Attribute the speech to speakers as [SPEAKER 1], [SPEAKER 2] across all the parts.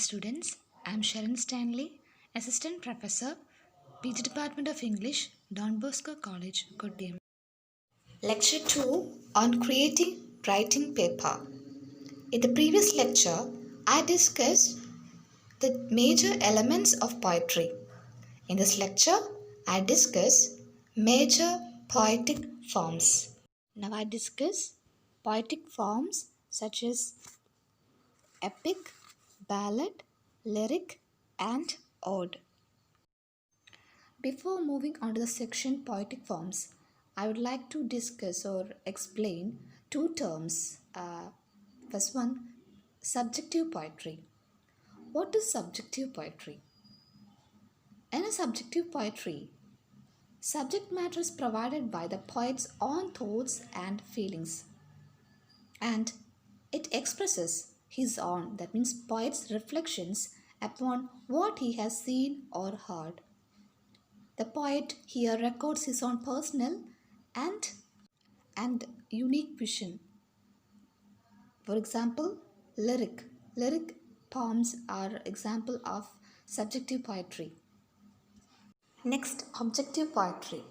[SPEAKER 1] students, I am Sharon Stanley, Assistant Professor, PG Department of English, Don Bosco College, Kottayam. Lecture 2 on creating writing paper. In the previous lecture, I discussed the major elements of poetry. In this lecture, I discuss major poetic forms. Now I discuss poetic forms such as epic, ballad, lyric, and ode. Before moving on to the section poetic forms, I would like to discuss or explain two terms. First one, subjective poetry. What is subjective poetry? In a subjective poetry, subject matter is provided by the poet's own thoughts and feelings, and it expresses his own, that means poet's reflections upon what he has seen or heard. The poet here records his own personal and unique vision. For example, lyric. Lyric poems are example of subjective poetry. Next, objective poetry.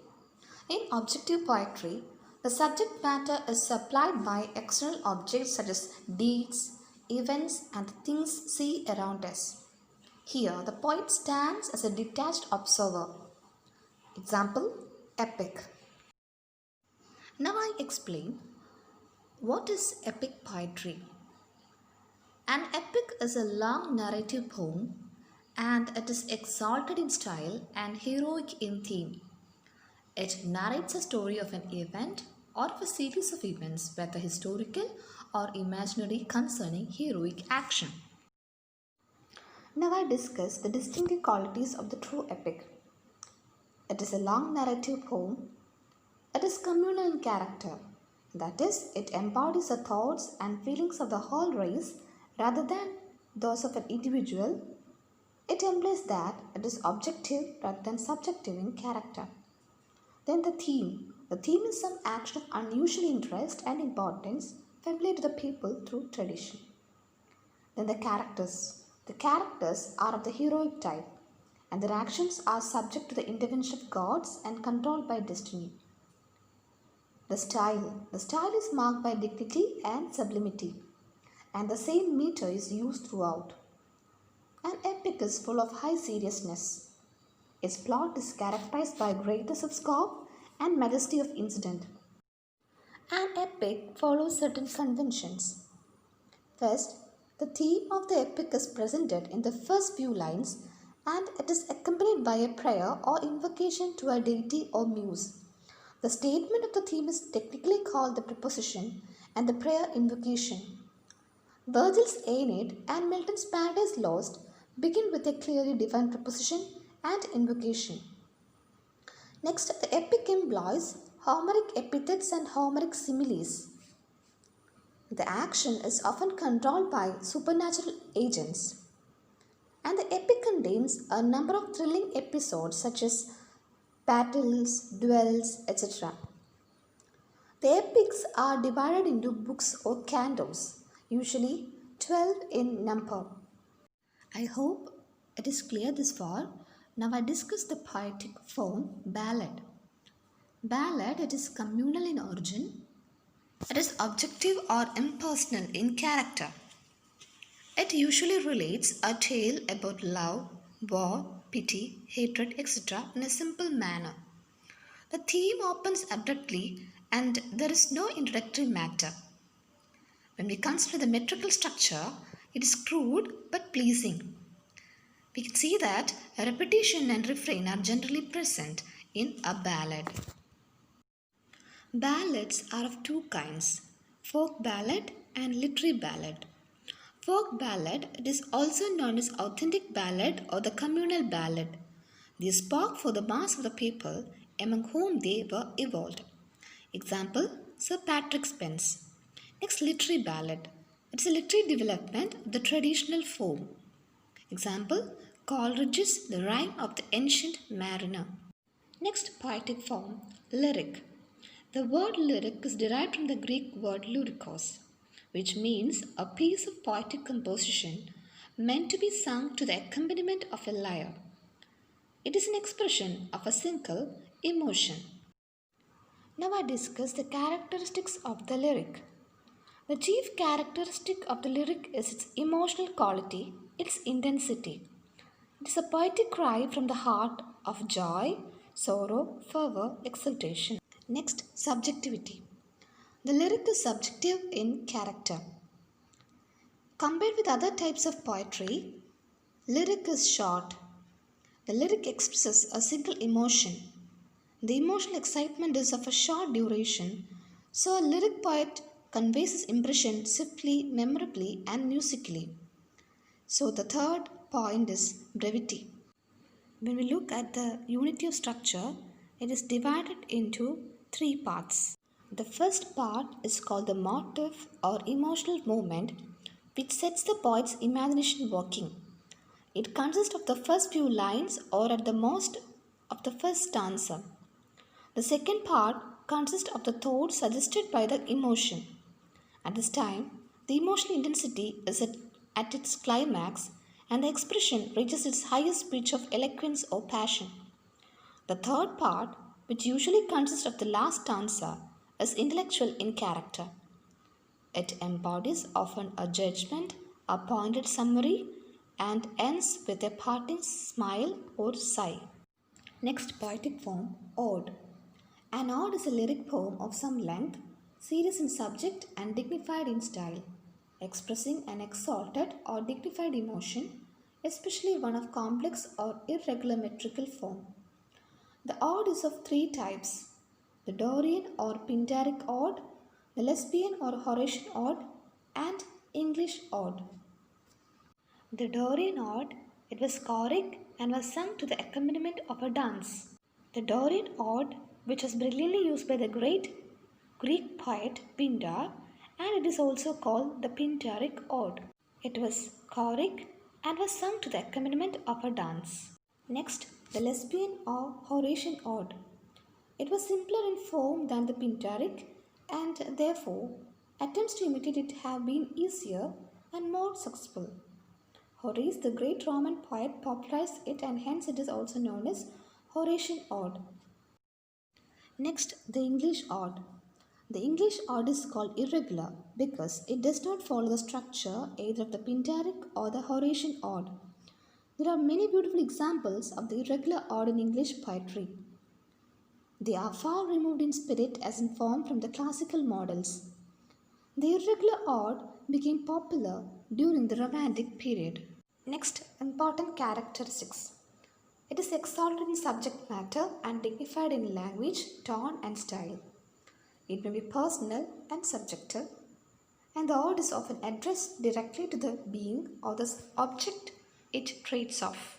[SPEAKER 1] In objective poetry, the subject matter is supplied by external objects such as deeds, events, and things seen around us. Here, the poet stands as a detached observer. Example, epic. Now I explain what is epic poetry. An epic is a long narrative poem and it is exalted in style and heroic in theme. It narrates a story of an event or of a series of events, whether historical or imaginary, concerning heroic action. Now I discuss the distinctive qualities of the true epic. It is a long narrative poem. It is communal in character. That is, it embodies the thoughts and feelings of the whole race rather than those of an individual. It implies that it is objective rather than subjective in character. Then the theme. The theme is some action of unusual interest and importance familiar to the people through tradition. Then the characters. The characters are of the heroic type, and their actions are subject to the intervention of gods and controlled by destiny. The style. The style is marked by dignity and sublimity, and the same meter is used throughout. An epic is full of high seriousness. Its plot is characterized by greatness of scope and majesty of incident. An epic follows certain conventions. First, the theme of the epic is presented in the first few lines, and it is accompanied by a prayer or invocation to a deity or muse. The statement of the theme is technically called the preposition and the prayer invocation. Virgil's Aeneid and Milton's Paradise Lost begin with a clearly defined preposition and invocation. Next, the epic employs Homeric epithets and Homeric similes. The action is often controlled by supernatural agents. And the epic contains a number of thrilling episodes such as battles, duels, etc. The epics are divided into books or cantos, usually 12 in number. I hope it is clear this far. Now I discuss the poetic form ballad. Ballad, it is communal in origin. It is objective or impersonal in character. It usually relates a tale about love, war, pity, hatred, etc. in a simple manner. The theme opens abruptly and there is no introductory matter. When we consider the metrical structure, it is crude but pleasing. We can see that a repetition and refrain are generally present in a ballad. Ballads are of two kinds, folk ballad and literary ballad. Folk ballad, it is also known as authentic ballad or the communal ballad. These spoke for the mass of the people among whom they were evolved. Example, Sir Patrick Spens. Next, literary ballad. It is a literary development of the traditional form. Example, Coleridge's The Rime of the Ancient Mariner. Next, poetic form, lyric. The word lyric is derived from the Greek word lyrikos, which means a piece of poetic composition meant to be sung to the accompaniment of a lyre. It is an expression of a single emotion. Now I discuss the characteristics of the lyric. The chief characteristic of the lyric is its emotional quality, its intensity. It is a poetic cry from the heart of joy, sorrow, fervor, exultation. Next, subjectivity. The lyric is subjective in character. Compared with other types of poetry, lyric is short. The lyric expresses a single emotion. The emotional excitement is of a short duration, so a lyric poet conveys his impression swiftly, memorably, and musically. So the third point is brevity. When we look at the unity of structure, it is divided into three parts. The first part is called the motive or emotional movement, which sets the poet's imagination working. It consists of the first few lines or at the most of the first stanza. The second part consists of the thought suggested by the emotion. At this time, the emotional intensity is at its climax and the expression reaches its highest pitch of eloquence or passion. The third part, which usually consists of the last stanza, is intellectual in character. It embodies often a judgment, a pointed summary, and ends with a parting smile or sigh. Next poetic form, ode. An ode is a lyric poem of some length, serious in subject and dignified in style, expressing an exalted or dignified emotion, especially one of complex or irregular metrical form. The ode is of three types: the Dorian or Pindaric ode, the Lesbian or Horatian ode, and English ode. The Dorian ode, it was choric and was sung to the accompaniment of a dance. The Dorian ode, which was brilliantly used by the great Greek poet Pindar, and it is also called the Pindaric ode. It was choric and was sung to the accompaniment of a dance. Next, the Lesbian or Horatian ode. It was simpler in form than the Pindaric, and therefore attempts to imitate it have been easier and more successful. Horace, the great Roman poet, popularized it, and hence it is also known as Horatian ode. Next, the English ode. The English ode is called irregular because it does not follow the structure either of the Pindaric or the Horatian ode. There are many beautiful examples of the irregular ode in English poetry. They are far removed in spirit as in form from the classical models. The irregular ode became popular during the Romantic period. Next, important characteristics. It is exalted in subject matter and dignified in language, tone, and style. It may be personal and subjective, and the ode is often addressed directly to the being or the object it treats of.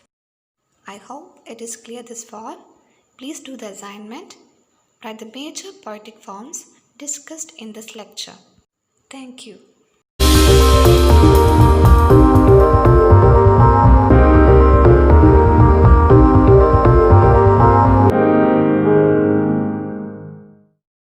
[SPEAKER 1] I hope it is clear this far. Please do the assignment. Write the major poetic forms discussed in this lecture. Thank you.